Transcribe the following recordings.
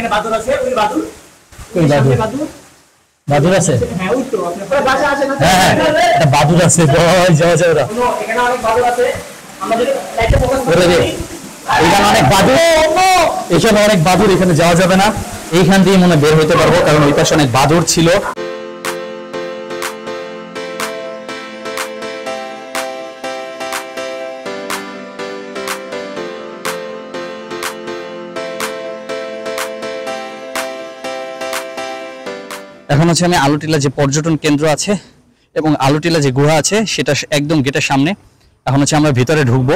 এখানে বাদুর আছে, ওই বাদুর ওই বাদুর বাদুর আছে, হ্যাঁ ওই তো আপনার বাসা আছে না? হ্যাঁ একটা বাদুর আছে, যাওয়া যাবে না এখানে অনেক বাদুর আছে, আমাদের লাইটে ফোকাস করে দে। এখানে অনেক বাদুর, এখানে অনেক বাদুর, এখানে যাওয়া যাবে না। এইখান দিয়ে মনে বের হইতে পারবো, কারণ ওই পাশে অনেক বাদুর ছিল। এখন হচ্ছে আমি আলুটিলা যে পর্যটন কেন্দ্র আছে এবং আলুটিলা যে গুহা আছে সেটা একদম গেটের সামনে। এখন হচ্ছে আমরা ভিতরে ঢুকবো,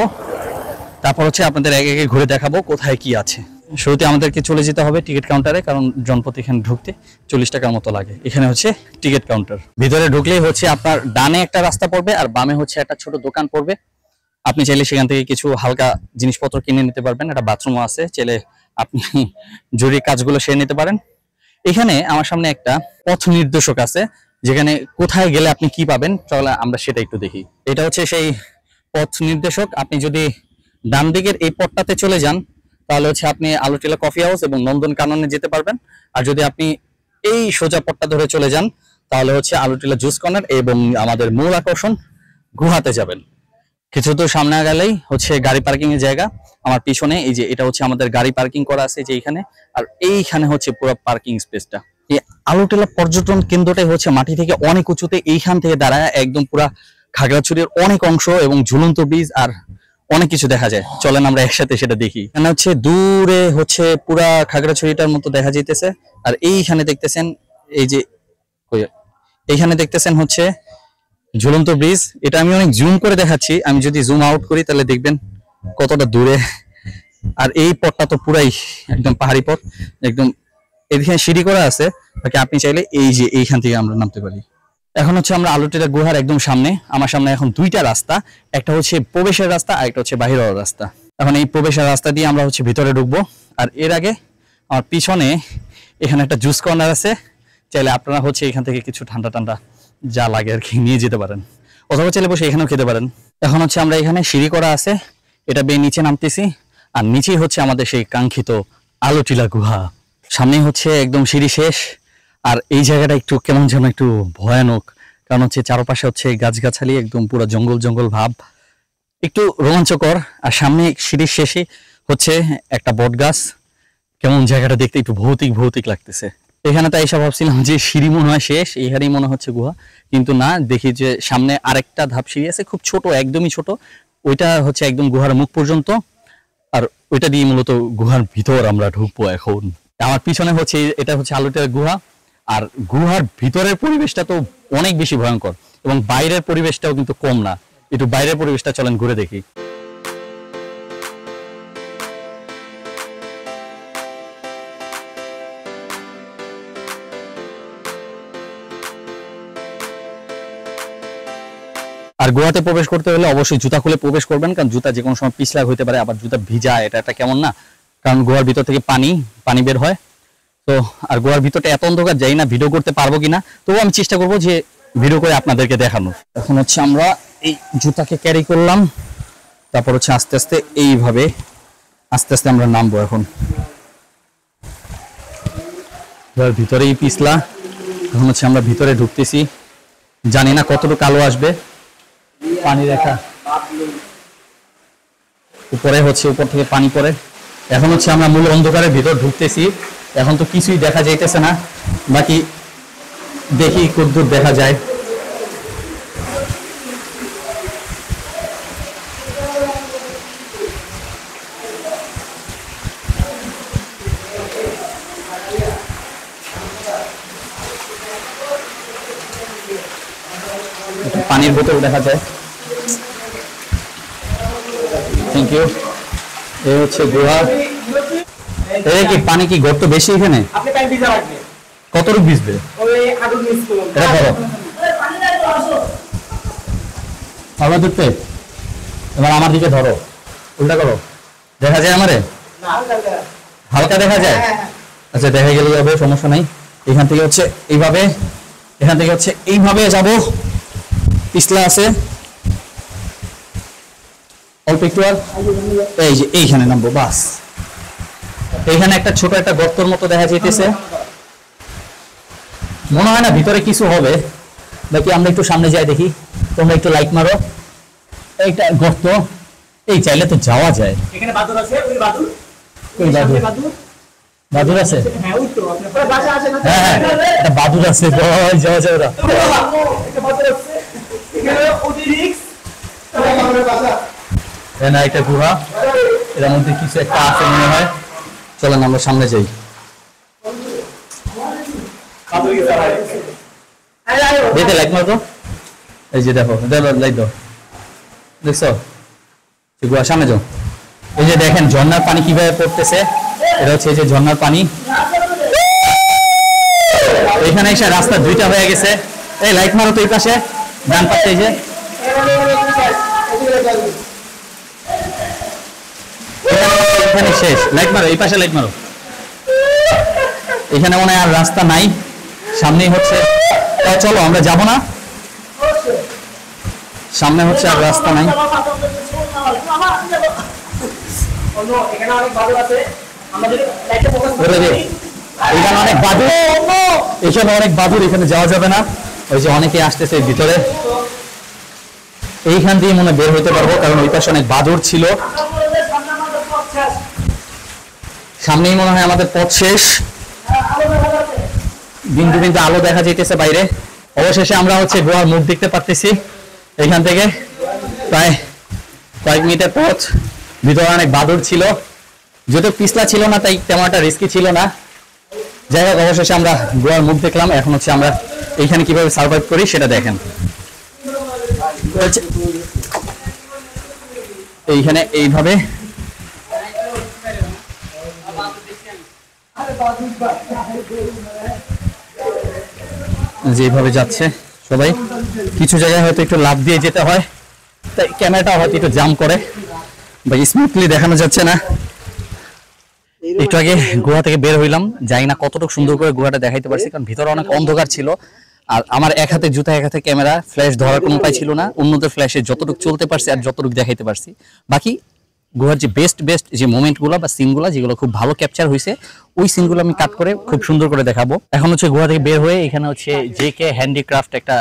তারপর হচ্ছে আপনাদের একে একে ঘুরে দেখাবো কোথায় কি আছে। শুরুতে আমাদেরকে চলে যেতে হবে টিকিট কাউন্টারে, কারণ জনপথ এখানে ঢুকতে 40 টাকার মতো লাগে। এখানে হচ্ছে টিকিট কাউন্টার। ভিতরে ঢুকলেই হচ্ছে আপনার ডানে একটা রাস্তা পড়বে আর বামে হচ্ছে একটা ছোট দোকান পড়বে। আপনি চাইলে সেখান থেকে কিছু হালকা জিনিসপত্র কিনে নিতে পারবেন। একটা বাথরুমও আছে, চাইলে আপনি জরুরি কাজগুলো সেরে নিতে পারেন। এখানে আমার সামনে একটা পথ নির্দেশক আছে, যেখানে কোথায় গেলে আপনি কি পাবেন, চলে আমরা সেটা একটু দেখি। এটা হচ্ছে সেই পথ নির্দেশক। আপনি যদি ডান দিকের এই পথটাতে চলে যান তাহলে হচ্ছে আপনি আলুটিলা কফি হাউস এবং নন্দন কাননে যেতে পারবেন। আর যদি আপনি এই সোজা পথটা ধরে চলে যান তাহলে হচ্ছে আলুটিলা জুস কর্নার এবং আমাদের মূল আকর্ষণ গুহাতে যাবেন। কিছু তো সামনে গেলেই হচ্ছে গাড়ি পার্কিং এর জায়গা। আমার পিছনে এই যে এটা হচ্ছে আমাদের গাড়ি পার্কিং করা আছে যে এইখানে, আর এইখানে হচ্ছে পুরো পার্কিং স্পেসটা। এই আলুটিলা পর্যটন কেন্দ্রটাই হচ্ছে মাটি থেকে অনেক উঁচুতে, এইখান থেকে দাঁড়ায় একদম পুরা খাগড়াছড়ির অনেক অংশ এবং ঝুলন্ত ব্রিজ আর অনেক কিছু দেখা যায়। চলেন আমরা একসাথে সেটা দেখি। এখানে হচ্ছে দূরে হচ্ছে পুরা খাগড়াছড়িটার মতো দেখা যাইতেছে। আর এইখানে দেখতেছেন এই যে এইখানে দেখতেছেন হচ্ছে ঝুলন্ত ব্রিজ। এটা আমি অনেক জুম করে দেখাচ্ছি, আমি যদি জুম আউট করি তাহলে দেখবেন কতটা দূরে। আর এই পথটা তো পুরাই একদম পাহাড়ি পথ, একদম এখানে সিঁড়ি করা আছে, তাকে আপনি চাইলে এই যে এইখান থেকে আমরা নামতে পারি। এখন হচ্ছে আমরা আলুটিলা গুহার একদম সামনে। আমার সামনে এখন দুইটা রাস্তা, একটা হচ্ছে প্রবেশের রাস্তা আর একটা হচ্ছে বাহির হওয়ার রাস্তা। এখন এই প্রবেশের রাস্তা দিয়ে আমরা হচ্ছে ভিতরে ঢুকবো। আর এর আগে আমার পিছনে এখানে একটা জুস কর্নার আছে, চাইলে আপনারা হচ্ছে এখান থেকে কিছু ঠান্ডা ঠান্ডা যা লাগে আর কি নিয়ে যেতে পারেন, অথবা চাইলে বসে এখানেও খেতে পারেন। এখন হচ্ছে আমরা এখানে সিঁড়ি করা আছে, এটা বেয়ে নিচে নামতেছি। আর নিচেই হচ্ছে আমাদের সেই কাঙ্ক্ষিত আলুটিলা গুহা। সামনে হচ্ছে একদম সিঁড়ি শেষ। আর এই জায়গাটা একটু কেমন যেন একটু ভয়ানক, কারণ হচ্ছে চারপাশে হচ্ছে গাছগাছালি, একদম পুরো জঙ্গল জঙ্গল ভাব, একটু রোমাঞ্চকর। আর সামনে সিঁড়ির শেষে হচ্ছে একটা বট গাছ। কেমন জায়গাটা দেখতে একটু ভৌতিক ভৌতিক লাগতেছে। এখানে তাই এসে ভাবছিলাম যে সিঁড়ি মনে হয় শেষ, এইখানেই মনে হচ্ছে গুহা, কিন্তু না, দেখি যে সামনে আরেকটা ধাপ সিঁড়ি আছে, খুব ছোট, একদমই ছোট। ওইটা হচ্ছে একদম গুহার মুখ পর্যন্ত, আর ওইটা দিয়ে মূলত গুহার ভিতর আমরা ঢুকবো এখন। আমার পিছনে হচ্ছে এটা হচ্ছে আলুটিলা গুহা। আর গুহার ভিতরের পরিবেশটা তো অনেক বেশি ভয়ঙ্কর এবং বাইরের পরিবেশটাও কিন্তু কম না। একটু বাইরের পরিবেশটা চলেন ঘুরে দেখি। আর গুহাতে প্রবেশ করতে হলে অবশ্যই জুতা খুলে প্রবেশ করবেন, কারণ জুতা যে কোনো সময় পিছলা হইতে পারে, আবার জুতা ভিজা, এটা একটা কেমন না, কারণ গুহার ভিতর থেকে পানি বের হয় তো। আর গুহার ভিতরটা এত অন্ধকার, যাই না ভিডিও করতে পারবো কিনা, তবুও আমি চেষ্টা করবো যে ভিডিও করে আপনাদেরকে দেখানোর। এখন হচ্ছে আমরা এই জুতাকে ক্যারি করলাম, তারপর হচ্ছে আস্তে আস্তে এইভাবে আস্তে আস্তে আমরা নামবো। এখন ভিতরেই পিছলা, এখন হচ্ছে আমরা ভিতরে ঢুকতেছি। জানি না কতটুকু আলো আসবে, পানি দেখা উপরে হচ্ছে, উপর থেকে পানি পড়ে। এখন হচ্ছে আমরা মূল অন্ধকারের ভিতর ঢুকতেছি। এখন তো কিছুই দেখা যাইতেছে না, বাকি দেখি কতদূর দেখা যায়। পানির বোতল দেখা যায়। Thank you. এই হচ্ছে গুহা। এই কি পানি কি গর্ত বেশি এখানে? কতটুকু ভিজবে? এটা ধরো আবার ধরতে, এবার আমার দিকে ধরো, উল্টা করো। দেখা যায় আমারে? হালকা দেখা যায়? আচ্ছা, দেখা গেলে যাবে, সমস্যা নাই। এখান থেকে হচ্ছে এইভাবে, এখান থেকে হচ্ছে এইভাবে যাবো। পিছলা আছে অল্প একটু, আর এই যে এইখানে নামবো, বাস। এইখানে একটা ছোট একটা গর্তর মতো দেখা যাইতেছে, মনে হয় না ভিতরে কিছু হবে, বাকি আমরা একটু সামনে যাই দেখি। তোমরা একটু লাইক মারো। এইটা গর্ত, এই চাইলে তো যাওয়া যায়। এখানে বাদুর আছে, ওই বাদুর। ওই বাদুর, বাদুর। বাদুর আছে। হ্যাঁ ওই তো আপনার পরে বাসা আছে না? হ্যাঁ হ্যাঁ, একটা বাদুর আছে, ওই যাওয়া যায় ওরা। একটা বাদুর আছে। এখানে অতি রিস্ক। আমাদের বাসা। না একটা গুহা, এর মধ্যে কিছু একটা আছে মনে হয়। চলেন আমরা সামনে যাই। বাদুর গেছে ভাই। দেখতে লাইক মারো তো। এই যে দেখো, লাইক দাও, দেখছো গুহা, সামনে যাও। এই যে দেখেন ঝর্ণার পানি কিভাবে পড়তেছে, এটা হচ্ছে এই যে ঝর্ণার পানি। এখানে এসে রাস্তা দুইটা হয়ে গেছে। এই লাইক মারো তো এই পাশে ডান পাশে, এই যে এখানে শেষ। লাইক মারো এই পাশে, লাইক মারো। এখানে মনে হয় আর রাস্তা নাই, সামনেই হচ্ছে। চলো আমরা যাব না, সামনে হচ্ছে আর রাস্তা নাই। এখানে অনেক বাদুর আছে, আমাদের লাইটে ফোকাস বলে দে, এখানে অনেক বাদুর, এখানে অনেক বাদুর, এখানে যাওয়া যাবে না। ওই যে অনেকে আসতেছে ভিতরে, এইখান দিয়ে মনে বের হইতে পারবো, কারণ ওই পাশে অনেক বাদুর ছিল। সামনেই মনে হয় আমাদের পথ শেষ, বিন্দু বিন্দু আলো দেখা যাইতেছে বাইরে। অবশেষে আমরা হচ্ছে গোয়ার মুখ দেখতে পারতেছি এখান থেকে। প্রায় কয়েক মিনিটের পথ, ভিতরে অনেক বাদুর ছিল, যদিও পিছলা ছিল না তাই তেমন একটা রিস্কি ছিল না। যাই হোক, অবশেষে আমরা গোয়ার মুখ দেখলাম। এখন হচ্ছে আমরা এইখানে কিভাবে সার্ভাইভ করি সেটা দেখেন। এইখানে এইভাবে যেভাবে যাচ্ছে সবাই, কিছু জায়গায় হয়তো একটু লাফ দিয়ে যেতে হয়, তাই ক্যামেরাটা হয়তো একটু জাম করে বা স্মুথলি দেখানো যাচ্ছে না। একটু আগে গুহা থেকে বের হইলাম, জানি না কতটুকু সুন্দর করে গুহাটা দেখাইতে পারছি, কারণ ভিতরে অনেক অন্ধকার ছিল। আর আমার এক হাতে জুতা, এক হাতে ক্যামেরা, ফ্ল্যাশ ধরার কোনো উপায় ছিল না। অন্যদের ফ্ল্যাশে যতটুকু চলতে পারছি আর যতটুকু দেখাইতে পারছি। বাকি গুহার যে বেস্ট যে মোমেন্টগুলো বা সিনগুলো যেগুলো খুব ভালো ক্যাপচার হয়েছে, ওই সিনগুলো আমি কাট করে খুব সুন্দর করে দেখাবো। এখন হচ্ছে গুহা থেকে বের হয়ে এখানে হচ্ছে JK হ্যান্ডিক্রাফট একটা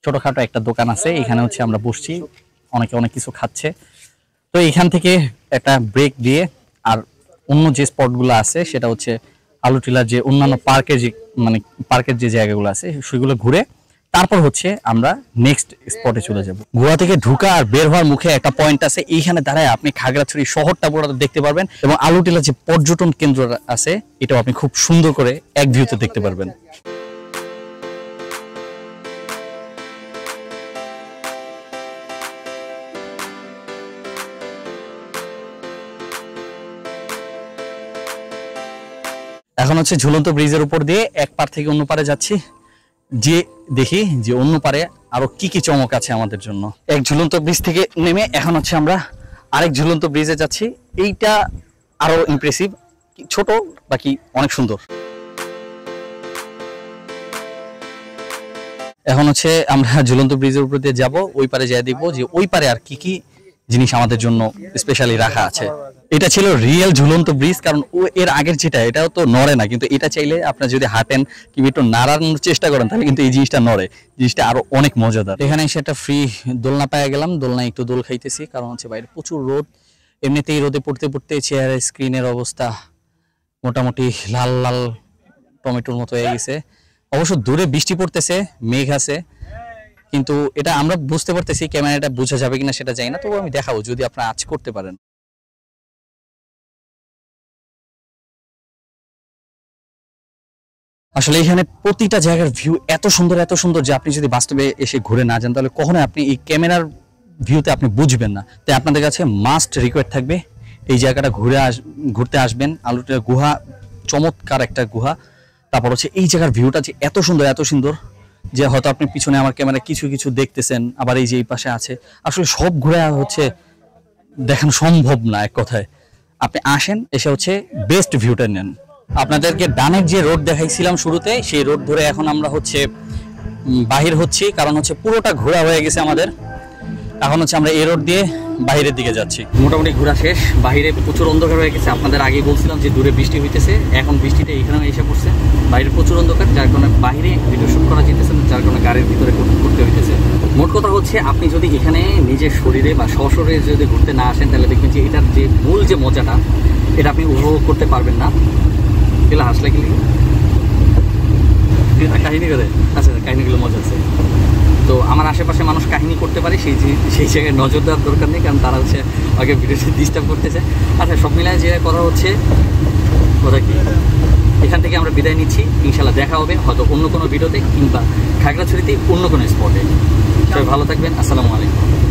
ছোটখাটো একটা দোকান আছে, এখানে হচ্ছে আমরা বসছি, অনেকে অনেক কিছু খাচ্ছে। তো এখান থেকে একটা ব্রেক দিয়ে আর অন্য যে স্পটগুলো আছে সেটা হচ্ছে আলুটিলার যে অন্যান্য পার্কের যে জায়গাগুলো আছে সেগুলো ঘুরে তারপর হচ্ছে আমরা নেক্সট স্পটে চলে যাব। গোয়া থেকে ঢুকা আর বের হওয়ার মুখে একটা পয়েন্ট আছে, এইখানে দাঁড়ায় আপনি খাগড়াছড়ি শহরটা পুরো দেখতে পারবেন, এবং আলুটিলা যে পর্যটন কেন্দ্র আছে এটাও আপনি খুব সুন্দর করে এক ভিউতে দেখতে পারবেন। এখন হচ্ছে ঝুলন্ত ব্রিজের উপর দিয়ে এক পার থেকে অন্য পারে যাচ্ছি, যে দেখি যে অন্য পারে আরো কি কি চমক আছে আমাদের জন্য। এক ঝুলন্ত ব্রিজ থেকে নেমে এখন হচ্ছে আমরা আরেক ঝুলন্ত ব্রিজে যাচ্ছি। এইটা আরো ইমপ্রেসিভ, ছোট বাকি অনেক সুন্দর। এখন হচ্ছে আমরা ঝুলন্ত ব্রিজের উপর দিয়ে যাবো, ওই পারে যাই দেখবো যে ওই পারে আর কি কি জিনিস আমাদের জন্য স্পেশালি রাখা আছে। এটা ছিল রিয়েল ঝুলন্ত ব্রিজ, কারণ ও এর আগের যেটা এটাও তো নড়ে না, কিন্তু এটা চাইলে আপনার যদি হাঁটেন কিংবা একটু নাড়ানোর চেষ্টা করেন তাহলে কিন্তু এই জিনিসটা নড়ে, জিনিসটা আরো অনেক মজাদার। এখানে এসে একটা ফ্রি দোলনা পাওয়া গেলাম, দোলনায় একটু দোল খাইতেছি, কারণ হচ্ছে বাইরে প্রচুর রোদ। এমনিতেই রোদে পড়তে পড়তে চেয়ারের স্ক্রিনের অবস্থা মোটামুটি লাল লাল টমেটোর মতো হয়ে গেছে। অবশ্য দূরে বৃষ্টি পড়তেছে, মেঘ আছে, কিন্তু এটা আমরা বুঝতে পারতেছি, ক্যামেরাটা বোঝা যাবে কিনা সেটা জানি না, তবু আমি দেখাবো যদি আপনারা আজ করতে পারেন। আসলে এখানে প্রতিটা জায়গার ভিউ এত সুন্দর যে আপনি যদি বাস্তবে এসে ঘুরে না যান তাহলে কখনোই আপনি এই ক্যামেরার ভিউতে আপনি বুঝবেন না। তাই আপনাদের কাছে মাস্ট রিকোয়েস্ট থাকবে এই জায়গাটা ঘুরতে আসবেন। আলুটিলা গুহা চমৎকার একটা গুহা। তারপর হচ্ছে এই জায়গার ভিউটা যে এত সুন্দর যে হয়তো আপনি পিছনে আমার ক্যামেরা কিছু দেখতেছেন, আবার এই যে এই পাশে আছে, আসলে সব ঘুরে হচ্ছে দেখানো সম্ভব না। এক কথায় আপনি আসেন, এসে হচ্ছে বেস্ট ভিউটা নেন। আপনাদেরকে ডানের যে রোড দেখাইছিলাম শুরুতে, সেই রোড ধরে এখন আমরা হচ্ছে বাহির হচ্ছি, কারণ হচ্ছে পুরোটা ঘোরা হয়ে গেছে আমাদের। এখন হচ্ছে আমরা এই রোড দিয়ে বাইরের দিকে যাচ্ছি। মোটামুটি ঘোরা শেষ, বাইরে প্রচুর অন্ধকার হয়ে গেছে। আপনাদের আগেই বলছিলাম যে দূরে বৃষ্টি হইতেছে, এখন বৃষ্টিটা এখানেও এসে পড়ছে। বাইরে প্রচুর অন্ধকার, যার কারণে বাইরে ভিডিও শুট করা যেতেছে না, যার কারণে গাড়ির ভিতরে করতে হইতেছে। মোট কথা হচ্ছে আপনি যদি এখানে নিজের শরীরে বা সশরীরে যদি ঘুরতে না আসেন, তাহলে দেখবেন যে এটার যে মূল যে মজাটা এটা আপনি উপভোগ করতে পারবেন না। এগুলো হাসলে গেলে কাহিনী করে, আচ্ছা কাহিনীগুলো মজা আছে। তো আমার আশেপাশে মানুষ কাহিনী করতে পারে, সেই জায়গায় নজর দেওয়ার দরকার নেই, কারণ তারা হচ্ছে আগে ভিডিওতে ডিস্টার্ব করতেছে। আচ্ছা, সব মিলায় যে কথা হচ্ছে কথা কি, এখান থেকে আমরা বিদায় নিচ্ছি। ইনশাল্লাহ দেখা হবে হয়তো অন্য কোনো ভিডিওতে কিংবা খাগড়াছড়িতে অন্য কোনো স্পটে। সবাই ভালো থাকবেন। আসসালামু আলাইকুম।